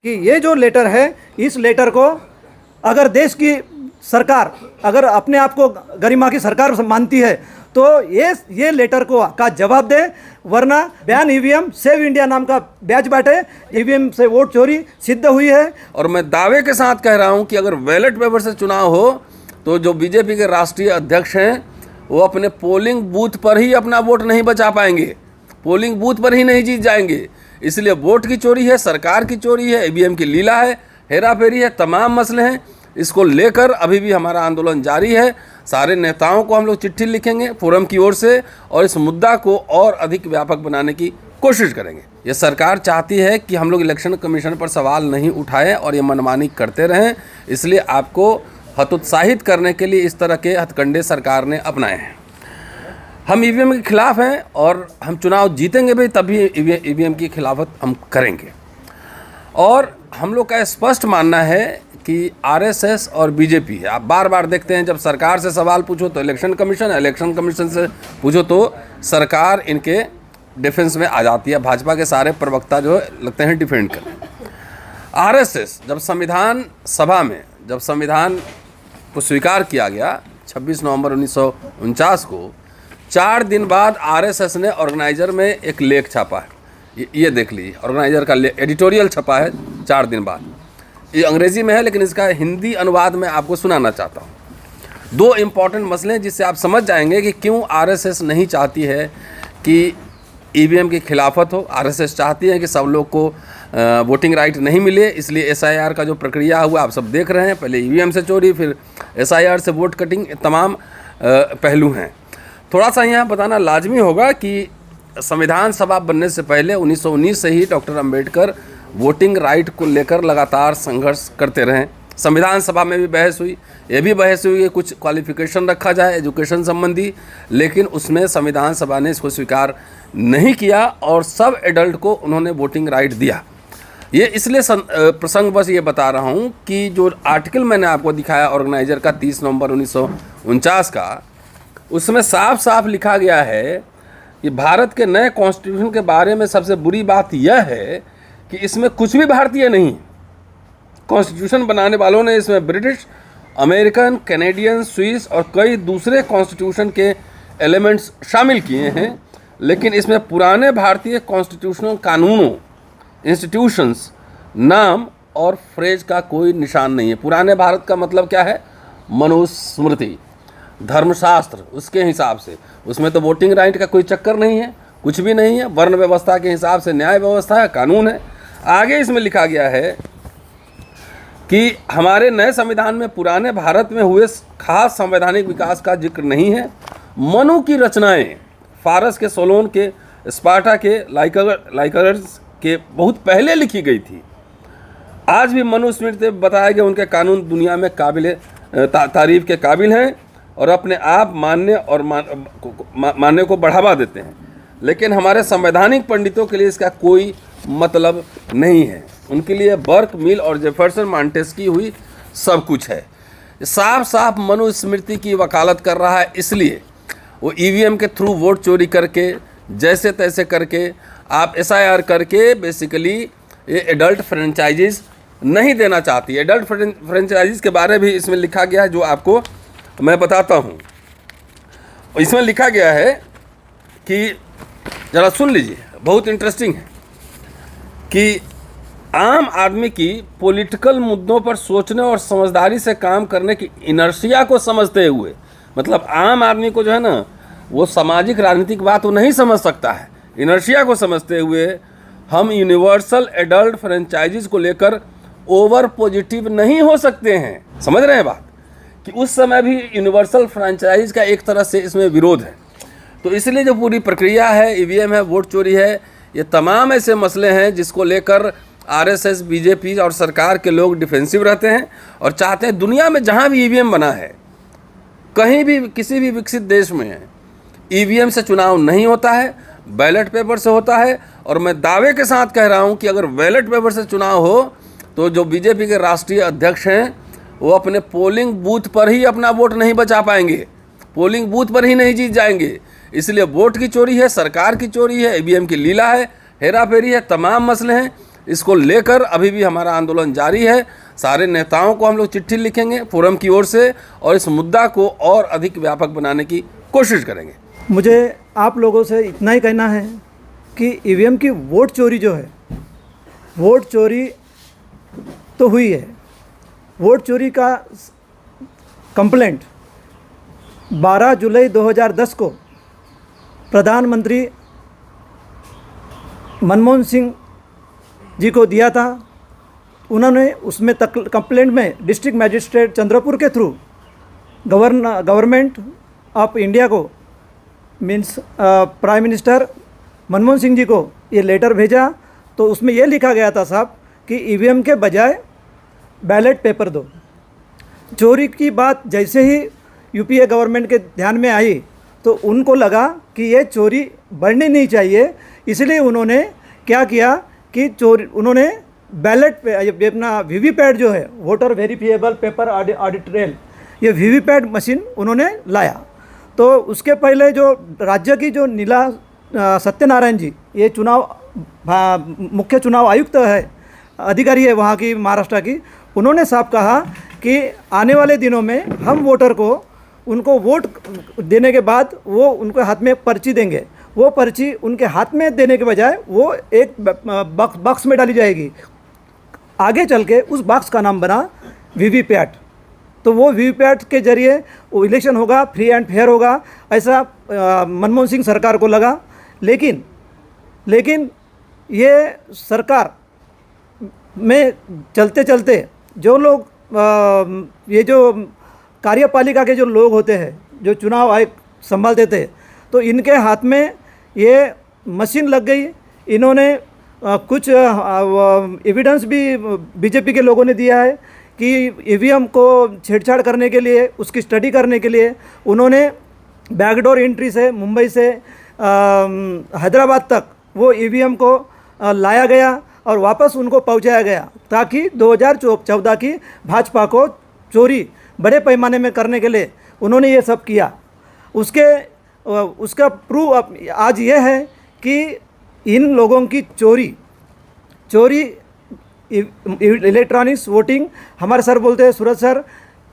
कि ये जो लेटर है, इस लेटर को अगर देश की सरकार अगर अपने आप को गरिमा की सरकार मानती है तो ये लेटर को का जवाब दे, वरना बैन ईवीएम सेव इंडिया नाम का बैच बांटे, ईवीएम से वोट चोरी सिद्ध हुई है। और मैं दावे के साथ कह रहा हूं कि अगर बैलेट पेपर से चुनाव हो तो जो बीजेपी के राष्ट्रीय अध्यक्ष हैं वो अपने पोलिंग बूथ पर ही अपना वोट नहीं बचा पाएंगे, पोलिंग बूथ पर ही नहीं जीत जाएंगे। इसलिए वोट की चोरी है, सरकार की चोरी है, ईवीएम की लीला है, हेरा फेरी है, तमाम मसले हैं। इसको लेकर अभी भी हमारा आंदोलन जारी है। सारे नेताओं को हम लोग चिट्ठी लिखेंगे फोरम की ओर से और इस मुद्दा को और अधिक व्यापक बनाने की कोशिश करेंगे। ये सरकार चाहती है कि हम लोग इलेक्शन कमीशन पर सवाल नहीं उठाएं और ये मनमानी करते रहें, इसलिए आपको हतोत्साहित करने के लिए इस तरह के हथकंडे सरकार ने अपनाए हैं। हम ईवीएम के खिलाफ हैं और हम चुनाव जीतेंगे भी तभी ईवीएम की खिलाफत हम करेंगे। और हम लोग का स्पष्ट मानना है कि आरएसएस और बीजेपी है। आप बार बार देखते हैं जब सरकार से सवाल पूछो तो इलेक्शन कमीशन से पूछो तो सरकार इनके डिफेंस में आ जाती है। भाजपा के सारे प्रवक्ता जो है लगते हैं डिफेंड करने। आरएसएस जब संविधान सभा में जब संविधान को स्वीकार किया गया 26 नवंबर 1949 को, 4 दिन बाद आरएसएस ने ऑर्गेनाइजर में एक लेख छापा है। ये देख लीजिए, ऑर्गेनाइजर का एडिटोरियल छपा है 4 दिन बाद। ये अंग्रेजी में है लेकिन इसका हिंदी अनुवाद मैं आपको सुनाना चाहता हूँ। 2 इम्पॉर्टेंट मसले हैं जिससे आप समझ जाएंगे कि क्यों आरएसएस नहीं चाहती है कि ईवीएम की खिलाफत हो। आरएसएस चाहती है कि सब लोग को वोटिंग राइट नहीं मिले, इसलिए एसआईआर का जो प्रक्रिया हुआ आप सब देख रहे हैं। पहले ईवीएम से चोरी, फिर एसआईआर से वोट कटिंग, तमाम पहलू हैं। थोड़ा सा यहाँ बताना लाजमी होगा कि संविधान सभा बनने से पहले 1919 से ही डॉक्टर अंबेडकर वोटिंग राइट को लेकर लगातार संघर्ष करते रहे। संविधान सभा में भी बहस हुई, ये भी बहस हुई कि कुछ क्वालिफिकेशन रखा जाए एजुकेशन संबंधी, लेकिन उसमें संविधान सभा ने इसको स्वीकार नहीं किया और सब एडल्ट को उन्होंने वोटिंग राइट दिया। ये इसलिए प्रसंग बस ये बता रहा हूँ कि जो आर्टिकल मैंने आपको दिखाया ऑर्गेनाइजर का 30 नवंबर 1949 का, उसमें साफ साफ लिखा गया है कि भारत के नए कॉन्स्टिट्यूशन के बारे में सबसे बुरी बात यह है कि इसमें कुछ भी भारतीय नहीं। कॉन्स्टिट्यूशन बनाने वालों ने इसमें ब्रिटिश, अमेरिकन, कैनेडियन, स्विस और कई दूसरे कॉन्स्टिट्यूशन के एलिमेंट्स शामिल किए हैं, लेकिन इसमें पुराने भारतीय कॉन्स्टिट्यूशनल कानूनों, इंस्टीट्यूशंस, नाम और फ्रेज का कोई निशान नहीं है। पुराने भारत का मतलब क्या है? मनुस्मृति, धर्मशास्त्र, उसके हिसाब से। उसमें तो वोटिंग राइट का कोई चक्कर नहीं है, कुछ भी नहीं है। वर्ण व्यवस्था के हिसाब से न्याय व्यवस्था है, कानून है। आगे इसमें लिखा गया है कि हमारे नए संविधान में पुराने भारत में हुए खास संवैधानिक विकास का जिक्र नहीं है। मनु की रचनाएं फारस के सोलोन के, स्पार्टा के, लाइकर्स के बहुत पहले लिखी गई थी। आज भी मनुस्मृति बताए गए उनके कानून दुनिया में काबिल तारीफ के काबिल हैं और अपने आप मानने को बढ़ावा देते हैं, लेकिन हमारे संवैधानिक पंडितों के लिए इसका कोई मतलब नहीं है। उनके लिए बर्क, मिल और जेफरसन, मॉन्टेस्क्यू हुई सब कुछ है। साफ साफ मनुस्मृति की वकालत कर रहा है। इसलिए वो ईवीएम के थ्रू वोट चोरी करके, जैसे तैसे करके, आप एसआईआर करके बेसिकली ये एडल्ट फ्रेंचाइजीज नहीं देना चाहती। एडल्ट फ्रेंचाइजीज के बारे भी इसमें लिखा गया है, जो आपको मैं बताता हूँ। इसमें लिखा गया है कि ज़रा सुन लीजिए, बहुत इंटरेस्टिंग है कि आम आदमी की पॉलिटिकल मुद्दों पर सोचने और समझदारी से काम करने की इनर्शिया को समझते हुए, मतलब आम आदमी को जो है ना, वो सामाजिक राजनीतिक बात वो नहीं समझ सकता है। इनर्शिया को समझते हुए हम यूनिवर्सल एडल्ट फ्रेंचाइजीज को लेकर ओवर पॉजिटिव नहीं हो सकते हैं। समझ रहे हैं बात? कि उस समय भी यूनिवर्सल फ्रेंचाइज का एक तरह से इसमें विरोध है। तो इसलिए जो पूरी प्रक्रिया है, ईवीएम है, वोट चोरी है, ये तमाम ऐसे मसले हैं जिसको लेकर आरएसएस, बीजेपी और सरकार के लोग डिफेंसिव रहते हैं और चाहते हैं दुनिया में जहाँ भी ईवीएम बना है, कहीं भी किसी भी विकसित देश में ईवीएम से चुनाव नहीं होता है, बैलेट पेपर से होता है। और मैं दावे के साथ कह रहा हूँ कि अगर बैलेट पेपर से चुनाव हो तो जो बीजेपी के राष्ट्रीय अध्यक्ष हैं वो अपने पोलिंग बूथ पर ही अपना वोट नहीं बचा पाएंगे, पोलिंग बूथ पर ही नहीं जीत जाएंगे। इसलिए वोट की चोरी है, सरकार की चोरी है, ईवीएम की लीला है, हेरा फेरी है, तमाम मसले हैं। इसको लेकर अभी भी हमारा आंदोलन जारी है। सारे नेताओं को हम लोग चिट्ठी लिखेंगे फोरम की ओर से और इस मुद्दा को और अधिक व्यापक बनाने की कोशिश करेंगे। मुझे आप लोगों से इतना ही कहना है कि ईवीएम की वोट चोरी जो है, वोट चोरी तो हुई है। वोट चोरी का कंप्लेंट 12 जुलाई 2010 को प्रधानमंत्री मनमोहन सिंह जी को दिया था। उन्होंने उसमें कंप्लेंट में डिस्ट्रिक्ट मैजिस्ट्रेट चंद्रपुर के थ्रू गवर्नमेंट ऑफ इंडिया को means prime minister Manmohan Singh ji को ये लेटर भेजा। तो उसमें ये लिखा गया था साहब कि ईवीएम के बजाय बैलेट पेपर दो। चोरी की बात जैसे ही यूपीए गवर्नमेंट के ध्यान में आई तो उनको लगा कि ये चोरी बढ़नी नहीं चाहिए, इसलिए उन्होंने क्या किया कि उन्होंने बैलेट पे अपना वीवीपैट जो है, voter verifiable paper audit trail, ये वीवीपैट मशीन उन्होंने लाया। तो उसके पहले जो राज्य की जो नीला सत्यनारायण जी, ये मुख्य चुनाव आयुक्त है, अधिकारी है वहाँ की महाराष्ट्र की, उन्होंने साफ कहा कि आने वाले दिनों में हम वोटर को उनको वोट देने के बाद वो उनके हाथ में पर्ची देंगे। वो पर्ची उनके हाथ में देने के बजाय वो एक बॉक्स में डाली जाएगी। आगे चल के उस बॉक्स का नाम बना वीवीपैट। तो वो वीवीपैट के जरिए वो इलेक्शन होगा, फ्री एंड फेयर होगा, ऐसा मनमोहन सिंह सरकार को लगा। लेकिन ये सरकार में चलते चलते जो लोग ये जो कार्यपालिका के जो लोग होते हैं, जो चुनाव आयोग संभालते थे, तो इनके हाथ में ये मशीन लग गई। इन्होंने कुछ एविडेंस भी बीजेपी के लोगों ने दिया है कि ईवीएम को छेड़छाड़ करने के लिए, उसकी स्टडी करने के लिए उन्होंने बैकडोर एंट्री से मुंबई से हैदराबाद तक वो ईवीएम को लाया गया और वापस उनको पहुंचाया गया, ताकि 2014 की भाजपा को चोरी बड़े पैमाने में करने के लिए उन्होंने ये सब किया। उसका प्रूफ आज ये है कि इन लोगों की चोरी इलेक्ट्रॉनिक्स वोटिंग, हमारे सर बोलते हैं सूरज सर,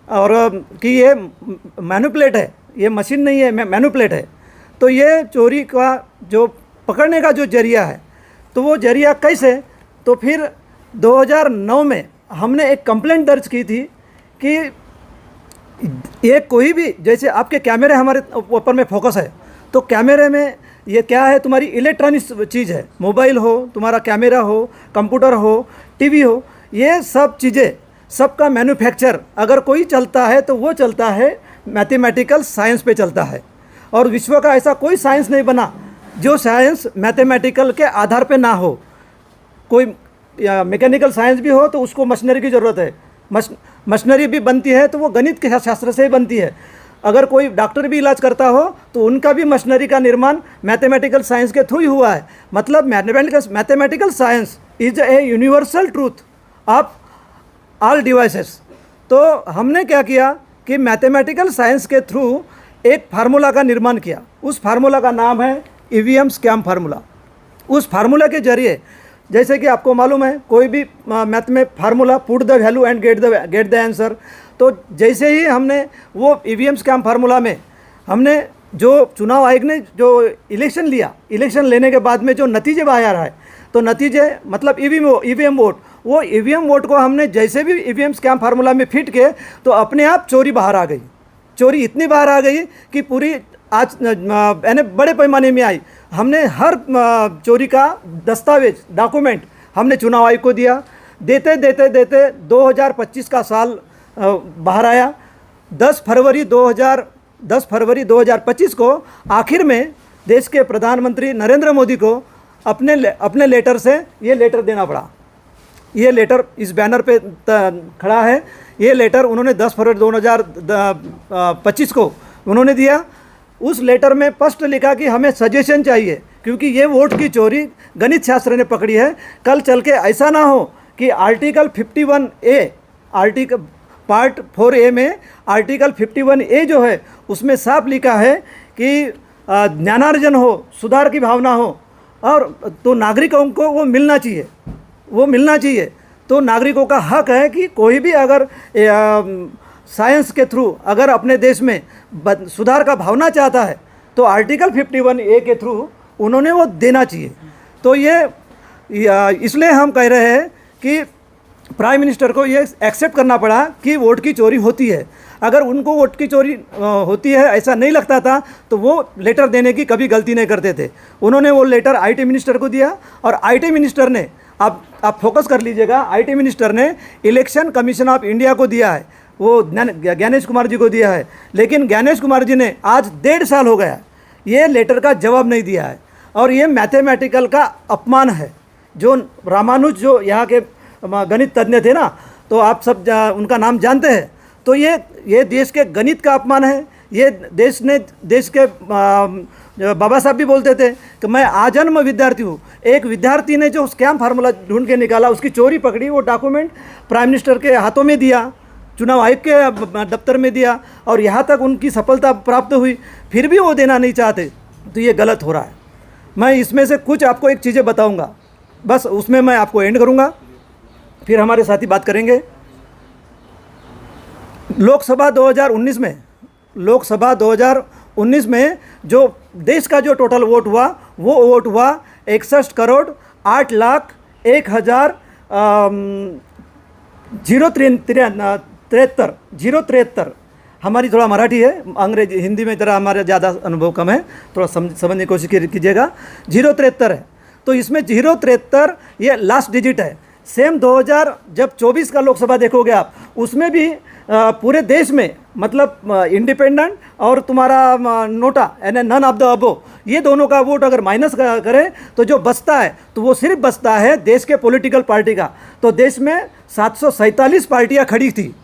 और कि ये मैनिपुलेट है, ये मशीन नहीं है, मैनिपुलेट है। तो ये चोरी का जो पकड़ने का जो जरिया है, तो वो जरिया कैसे, तो फिर 2009 में हमने एक कंप्लेंट दर्ज की थी कि ये कोई भी, जैसे आपके कैमरे हमारे ऊपर में फोकस है, तो कैमरे में ये क्या है, तुम्हारी इलेक्ट्रॉनिक्स चीज़ है, मोबाइल हो, तुम्हारा कैमरा हो, कंप्यूटर हो, टीवी हो, ये सब चीज़ें, सबका मैन्युफैक्चर अगर कोई चलता है तो वो चलता है मैथमेटिकल साइंस पे चलता है। और विश्व का ऐसा कोई साइंस नहीं बना जो साइंस मैथमेटिकल के आधार पे ना हो। कोई मैकेनिकल साइंस भी हो तो उसको मशीनरी की ज़रूरत है, मशीनरी भी बनती है तो वो गणित के शास्त्र से ही बनती है। अगर कोई डॉक्टर भी इलाज करता हो तो उनका भी मशीनरी का निर्माण मैथमेटिकल साइंस के थ्रू ही हुआ है। मतलब mathematical science is a universal truth of all devices. तो हमने क्या किया कि मैथमेटिकल साइंस के थ्रू एक फार्मूला का निर्माण किया। उस फार्मूला का नाम है ईवीएम स्कैम फार्मूला। उस फार्मूला के जरिए, जैसे कि आपको मालूम है, कोई भी मैथ में formula, put the value and get the answer. तो जैसे ही हमने वो ईवीएम स्कैम फार्मूला में हमने जो चुनाव आयोग ने जो इलेक्शन लिया, इलेक्शन लेने के बाद में जो नतीजे बाहर आए, तो नतीजे मतलब ईवीएम वोट, वो ईवीएम वोट को हमने जैसे भी ईवीएम स्कैम फार्मूला में फिट के, तो अपने आप चोरी बाहर आ गई। चोरी इतनी बाहर आ गई कि पूरी आज यानी बड़े पैमाने में आई। हमने हर चोरी का दस्तावेज, डॉक्यूमेंट हमने चुनाव आयोग को दिया। देते 2025 का साल बाहर आया। 10 फरवरी 2025 को आखिर में देश के प्रधानमंत्री नरेंद्र मोदी को अपने लेटर से ये लेटर देना पड़ा। ये लेटर इस बैनर पे खड़ा है। ये लेटर उन्होंने 10 फरवरी 2025 को उन्होंने दिया। उस लेटर में स्पष्ट लिखा कि हमें सजेशन चाहिए, क्योंकि ये वोट की चोरी गणित शास्त्र ने पकड़ी है। कल चल के ऐसा ना हो कि article 51A, article part 4A में आर्टिकल 51A जो है उसमें साफ लिखा है कि ज्ञानार्जन हो, सुधार की भावना हो, और तो नागरिकों को वो मिलना चाहिए। वो मिलना चाहिए। तो नागरिकों का हक है कि कोई भी अगर साइंस के थ्रू अगर अपने देश में सुधार का भावना चाहता है तो आर्टिकल 51A के थ्रू उन्होंने वो देना चाहिए। तो ये इसलिए हम कह रहे हैं कि प्राइम मिनिस्टर को ये एक्सेप्ट करना पड़ा कि वोट की चोरी होती है। अगर उनको वोट की चोरी होती है ऐसा नहीं लगता था तो वो लेटर देने की कभी गलती नहीं करते थे। उन्होंने वो लेटर आईटी मिनिस्टर को दिया और आईटी मिनिस्टर ने, आप फोकस कर लीजिएगा, आईटी मिनिस्टर ने इलेक्शन कमीशन ऑफ इंडिया को दिया है, वो ज्ञानेश कुमार जी को दिया है। लेकिन ज्ञानेश कुमार जी ने आज 1.5 साल हो गया ये लेटर का जवाब नहीं दिया है और ये मैथमेटिकल का अपमान है। जो रामानुज जो यहाँ के गणित तज्ञ थे ना, तो आप सब उनका नाम जानते हैं। तो ये देश के गणित का अपमान है। ये देश के बाबा साहब भी बोलते थे कि मैं आजन्म विद्यार्थी हूँ। एक विद्यार्थी ने जो स्कैम फार्मूला ढूंढ के निकाला, उसकी चोरी पकड़ी, वो डॉक्यूमेंट प्राइम मिनिस्टर के हाथों में दिया, चुनाव आयोग के दफ्तर में दिया और यहाँ तक उनकी सफलता प्राप्त हुई, फिर भी वो देना नहीं चाहते। तो ये गलत हो रहा है। मैं इसमें से कुछ आपको एक चीज़ें बताऊँगा, बस उसमें मैं आपको एंड करूँगा, फिर हमारे साथी बात करेंगे। लोकसभा 2019 में जो देश का जो टोटल वोट हुआ वो वोट हुआ 61,61,073। हमारी थोड़ा मराठी है, अंग्रेजी हिंदी में ज़रा हमारा ज़्यादा अनुभव कम है, थोड़ा समझने की कोशिश कीजिएगा। 073 है, तो इसमें 073 ये लास्ट डिजिट है। सेम 2024 का लोकसभा देखोगे आप, उसमें भी पूरे देश में मतलब इंडिपेंडेंट और तुम्हारा नोटा यानी नन ऑफ द अबो, ये दोनों का वोट अगर माइनस करें तो जो बचता है तो वो सिर्फ बचता है देश के पॉलिटिकल पार्टी का। तो देश में 747 पार्टियां खड़ी थी।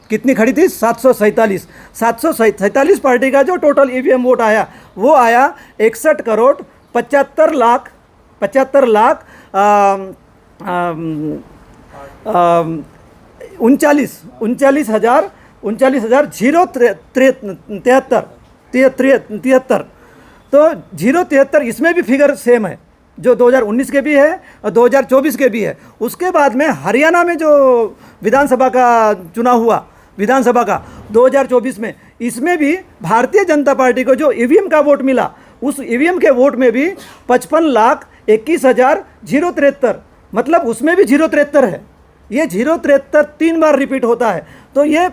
कितनी खड़ी थी? 747 पार्टी का जो टोटल ईवीएम वोट आया वो आया 61,39,073। तो 073 इसमें भी फिगर सेम है, जो 2019 के भी है और 2024 के भी है। उसके बाद में हरियाणा में जो विधानसभा का चुनाव हुआ, विधानसभा का 2024 में, इसमें भी भारतीय जनता पार्टी को जो ईवीएम का वोट मिला, उस ईवीएम के वोट में भी 55,21,073, मतलब उसमें भी 073 है। ये 073 3 बार रिपीट होता है। तो ये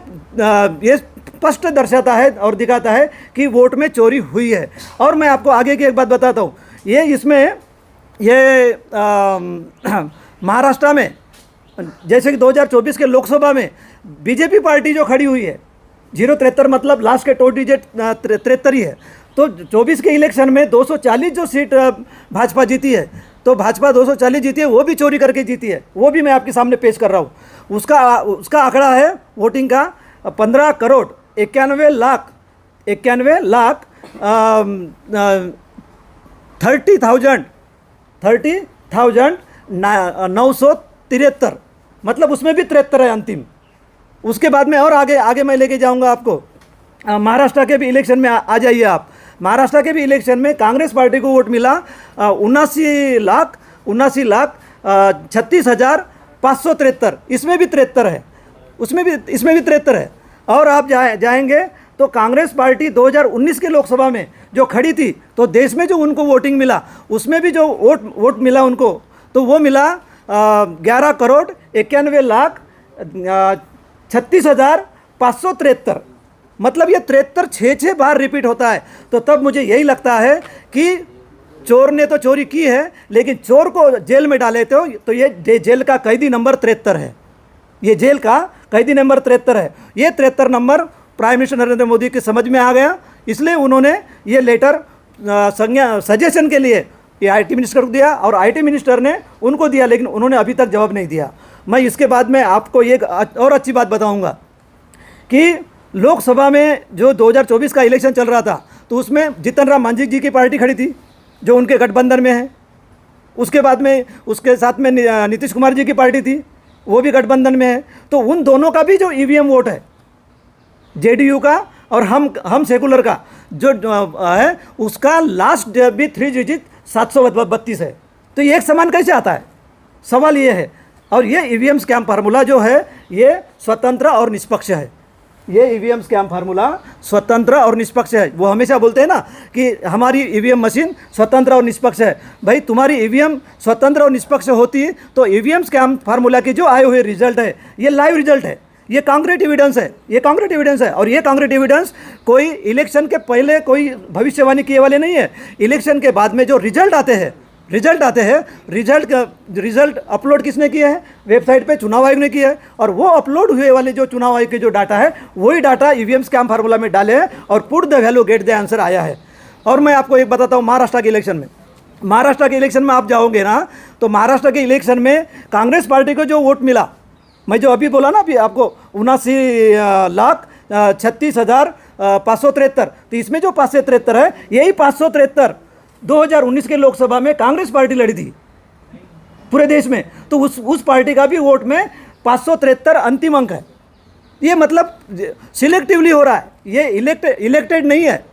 स्पष्ट दर्शाता है और दिखाता है कि वोट में चोरी हुई है। और मैं आपको आगे की एक बात बताता हूँ, ये इसमें ये महाराष्ट्र में जैसे कि 2024 के लोकसभा में बीजेपी पार्टी जो खड़ी हुई है, 073 मतलब लास्ट के 2 डिजिट 73 ही है। तो 24 के इलेक्शन में 240 जो सीट भाजपा जीती है, तो भाजपा 240 जीती है, वो भी चोरी करके जीती है। वो भी मैं आपके सामने पेश कर रहा हूँ। उसका आंकड़ा है वोटिंग का 15,91,30,973, मतलब उसमें भी 73 है अंतिम। उसके बाद में और आगे मैं लेके जाऊंगा आपको। महाराष्ट्र के भी इलेक्शन में आ जाइए आप। महाराष्ट्र के भी इलेक्शन में कांग्रेस पार्टी को वोट मिला 79,36,573। इसमें भी 73 है, इसमें भी 73 है। और आप जाएंगे तो कांग्रेस पार्टी 2019 के लोकसभा में जो खड़ी थी, तो देश में जो उनको वोटिंग मिला, उसमें भी जो वोट मिला उनको, तो वो मिला 11,91,36,573। मतलब ये 73 6 बार रिपीट होता है। तो तब मुझे यही लगता है कि चोर ने तो चोरी की है, लेकिन चोर को जेल में डाले तो ये जेल का कैदी नंबर 73 है। ये जेल का कैदी नंबर 73 है। ये 73 number prime minister Narendra Modi के समझ में आ गया, इसलिए उन्होंने ये लेटर सजेशन के लिए ये आईटी मिनिस्टर को दिया और आईटी मिनिस्टर ने उनको दिया, लेकिन उन्होंने अभी तक जवाब नहीं दिया। मैं इसके बाद में आपको एक और अच्छी बात बताऊंगा कि लोकसभा में जो 2024 का इलेक्शन चल रहा था, तो उसमें जीतन राम मांझी जी की पार्टी खड़ी थी जो उनके गठबंधन में है। उसके बाद में उसके साथ में नीतीश कुमार जी की पार्टी थी, वो भी गठबंधन में है। तो उन दोनों का भी जो ईवीएम वोट है, जेडीयू का और हम सेकुलर का जो है, उसका लास्ट भी 3 डिजिट 732 है। तो ये एक समान कैसे आता है? सवाल ये है, और ये ईवीएम स्कैम फार्मूला जो है ये स्वतंत्र और निष्पक्ष है। ये ईवीएम स्कैम फार्मूला स्वतंत्र और निष्पक्ष है। वो हमेशा बोलते हैं ना कि हमारी ईवीएम मशीन स्वतंत्र और निष्पक्ष है। भाई तुम्हारी ईवीएम स्वतंत्र और निष्पक्ष होती तो ईवीएम स्कैम फार्मूला के जो आए हुए रिजल्ट है ये लाइव रिजल्ट है, ये कांक्रीट एविडेंस है, ये कांक्रीट एविडेंस है। और ये कांक्रीट एविडेंस कोई इलेक्शन के पहले कोई भविष्यवाणी किए वाले नहीं है। इलेक्शन के बाद में जो रिजल्ट आते हैं रिजल्ट अपलोड किसने किए हैं? वेबसाइट पे चुनाव आयोग ने किया है। और वो अपलोड हुए वाले जो चुनाव आयोग के जो डाटा है वही डाटा ईवीएम स्कैम फार्मूला में डाले हैं और put the value get the answer आया है। और मैं आपको एक बताता हूँ, महाराष्ट्र के इलेक्शन में आप जाओगे ना तो महाराष्ट्र के इलेक्शन में कांग्रेस पार्टी को जो वोट मिला, मैं जो अभी बोला ना अभी आपको 79,36,573, तो इसमें जो 573 है यही 573 2019 के लोकसभा में कांग्रेस पार्टी लड़ी थी पूरे देश में। तो उस पार्टी का भी वोट में 573 अंतिम अंक है। ये मतलब सिलेक्टिवली हो रहा है, ये इलेक्टेड नहीं है।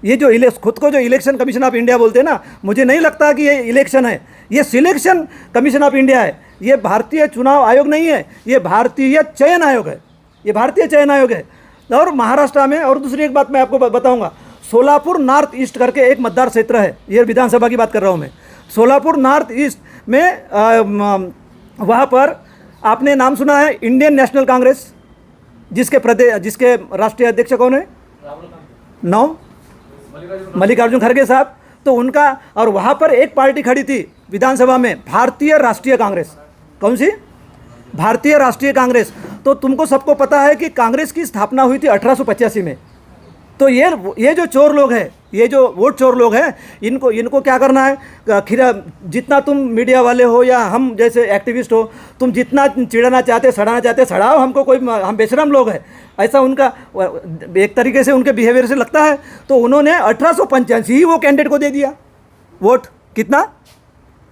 ये जो खुद को जो इलेक्शन कमीशन ऑफ इंडिया बोलते हैं ना, मुझे नहीं लगता कि ये इलेक्शन है, ये सिलेक्शन कमीशन ऑफ इंडिया है। ये भारतीय चुनाव आयोग नहीं है, ये भारतीय चयन आयोग है, ये भारतीय चयन आयोग है। और महाराष्ट्र में और दूसरी एक बात मैं आपको बताऊंगा, सोलापुर नॉर्थ ईस्ट करके एक मतदार क्षेत्र है, ये विधानसभा की बात कर रहा हूँ मैं। सोलापुर नॉर्थ ईस्ट में वहाँ पर आपने नाम सुना है इंडियन नेशनल कांग्रेस, जिसके राष्ट्रीय अध्यक्ष कौन है? मल्लिकार्जुन खड़गे साहब। तो उनका, और वहाँ पर एक पार्टी खड़ी थी विधानसभा में, भारतीय राष्ट्रीय कांग्रेस। कौन सी? भारतीय राष्ट्रीय कांग्रेस। तो तुमको सबको पता है कि कांग्रेस की स्थापना हुई थी 1885 में। तो ये जो चोर लोग हैं, ये जो वोट चोर लोग हैं, इनको क्या करना है? जितना तुम मीडिया वाले हो या हम जैसे एक्टिविस्ट हो, तुम जितना चिढ़ाना चाहते, सड़ाना चाहते, सड़ाओ हमको, कोई हम बेशरम लोग हैं, ऐसा उनका एक तरीके से उनके बिहेवियर से लगता है। तो उन्होंने 1885 ही वो कैंडिडेट को दे दिया वोट। कितना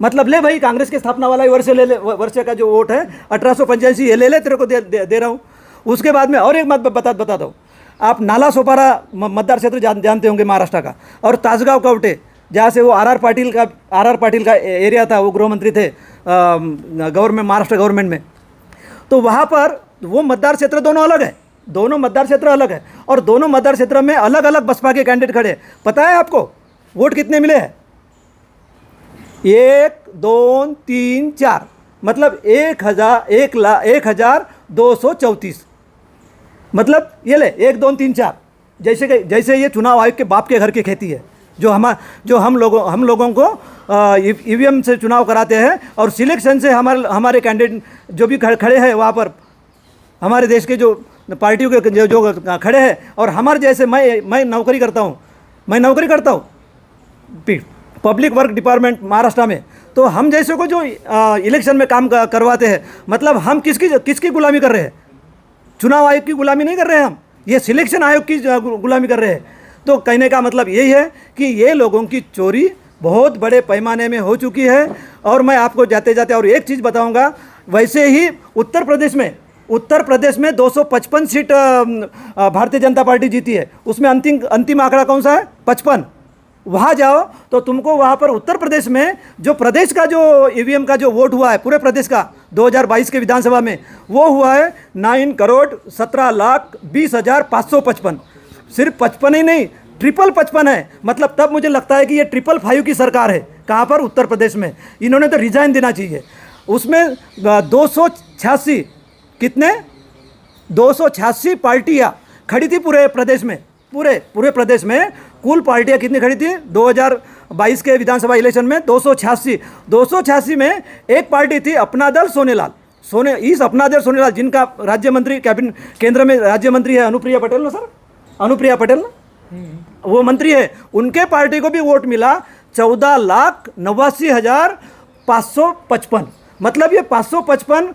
मतलब, ले भाई कांग्रेस के स्थापना वाला वर्ष ले वर्ष का जो वोट है 1885 ये ले तेरे को दे रहा हूँ। उसके बाद में और एक बात बता दो, आप नाला सोपारा मतदार क्षेत्र जानते होंगे महाराष्ट्र का, और ताजगांव कवटे, जहाँ से वो आर आर पाटिल का एरिया था, वो गृह मंत्री थे महाराष्ट्र गवर्नमेंट में। तो वहाँ पर वो मतदार क्षेत्र दोनों अलग है, दोनों मतदार क्षेत्र अलग है, और दोनों मतदार क्षेत्र में अलग अलग बसपा के कैंडिडेट खड़े। पता है आपको वोट कितने मिले हैं? 1 2 3 4, मतलब 1,234। मतलब ये ले 1 2 3 4, जैसे ये चुनाव आयोग के बाप के घर की खेती है, जो हम लोगों को ईवीएम से चुनाव कराते हैं और सिलेक्शन से हमारे कैंडिडेट जो भी खड़े हैं वहाँ पर, हमारे देश के जो पार्टियों के जो खड़े हैं, और हमारे जैसे मैं नौकरी करता हूँ पब्लिक वर्क डिपार्टमेंट महाराष्ट्र में। तो हम जैसे को जो इलेक्शन में काम करवाते हैं, मतलब हम किसकी गुलामी कर रहे हैं? चुनाव आयोग की गुलामी नहीं कर रहे हैं हम, ये सिलेक्शन आयोग की गुलामी कर रहे हैं। तो कहने का मतलब यही है कि ये लोगों की चोरी बहुत बड़े पैमाने में हो चुकी है। और मैं आपको जाते जाते और एक चीज़ बताऊंगा, वैसे ही उत्तर प्रदेश में 255 सीट भारतीय जनता पार्टी जीती है, उसमें अंतिम आंकड़ा कौन सा है? 55। वहाँ जाओ तो तुमको वहाँ पर उत्तर प्रदेश में जो प्रदेश का जो ईवीएम का जो वोट हुआ है पूरे प्रदेश का 2022 के विधानसभा में, वो हुआ है 9,17,20,555। सिर्फ 55 ही नहीं, 55 है। मतलब तब मुझे लगता है कि ये 555 की सरकार है। कहाँ पर? उत्तर प्रदेश में। इन्होंने तो रिजाइन देना चाहिए। उसमें 286 कितने 286 पार्टियाँ खड़ी थी पूरे प्रदेश में। पूरे प्रदेश में कुल पार्टियां कितनी खड़ी थी 2022 के विधानसभा इलेक्शन में? 286 में एक पार्टी थी अपना दल सोनेलाल, अपना दल सोनेलाल, जिनका राज्य मंत्री कैबिनेट केंद्र में राज्य मंत्री है अनुप्रिया पटेल ना सर, अनुप्रिया पटेल ना, वो मंत्री है। उनके पार्टी को भी वोट मिला 14,89,555। मतलब ये 555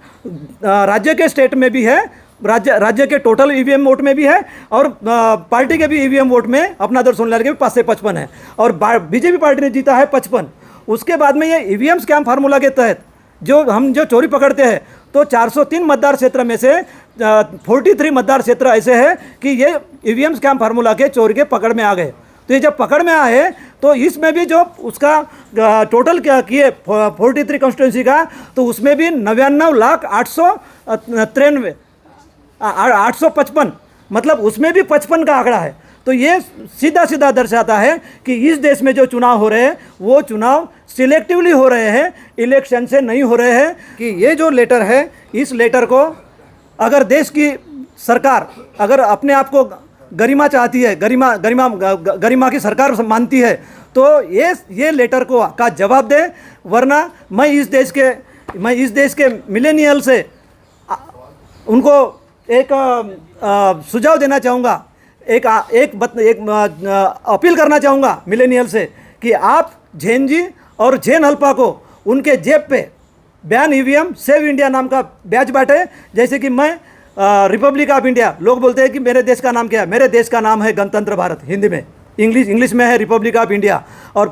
राज्य के स्टेट में भी है, राज्य के टोटल ईवीएम वोट में भी है, और पार्टी के भी ईवीएम वोट में अपना दल सोनेलाल के भी 555 है, और बीजेपी पार्टी ने जीता है 55। उसके बाद में ये ईवीएम स्कैम फार्मूला के तहत जो चोरी पकड़ते हैं, तो 403 मतदार क्षेत्र में से 43 मतदार क्षेत्र ऐसे हैं कि ये ईवीएम स्कैम फार्मूला के चोरी के पकड़ में आ गए। तो ये जब पकड़ में आए तो इसमें भी जो उसका टोटल क्या किए 43 कॉन्स्टिट्यूंसी का, तो उसमें भी 99,853,855, मतलब उसमें भी 55 का आंकड़ा है। तो ये सीधा सीधा दर्शाता है कि इस देश में जो चुनाव हो रहे हैं वो चुनाव सिलेक्टिवली हो रहे हैं, इलेक्शन से नहीं हो रहे हैं। कि ये जो लेटर है, इस लेटर को अगर देश की सरकार अगर अपने आप को गरिमा चाहती है, गरिमा की सरकार मानती है, तो ये लेटर को का जवाब दे, वरना मैं इस देश के मिलेनियल से उनको एक सुझाव देना चाहूँगा, एक अपील करना चाहूँगा मिलेनियल से कि आप जैन जी और जैन हल्पा को उनके जेब पे बैन ईवीएम सेव इंडिया नाम का बैच बांटे। जैसे कि मैं रिपब्लिक ऑफ इंडिया, लोग बोलते हैं कि मेरे देश का नाम क्या है, मेरे देश का नाम है गणतंत्र भारत, हिंदी में, इंग्लिश में है रिपब्लिक ऑफ इंडिया, और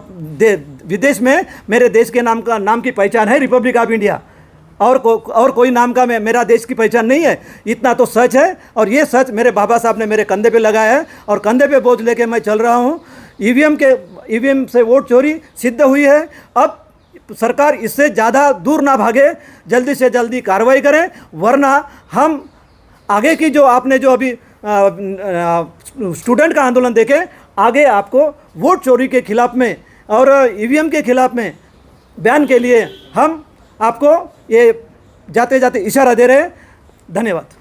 विदेश में मेरे देश के नाम की पहचान है रिपब्लिक ऑफ इंडिया, और कोई नाम का मेरा देश की पहचान नहीं है। इतना तो सच है, और ये सच मेरे बाबा साहब ने मेरे कंधे पे लगाया है, और कंधे पे बोझ लेके मैं चल रहा हूँ। ईवीएम से वोट चोरी सिद्ध हुई है। अब सरकार इससे ज़्यादा दूर ना भागे, जल्दी से जल्दी कार्रवाई करें, वरना हम आगे की जो आपने जो अभी स्टूडेंट का आंदोलन देखे, आगे आपको वोट चोरी के खिलाफ में और ईवीएम के खिलाफ में बैन के लिए हम आपको ये जाते जाते इशारा दे रहे हैं। धन्यवाद।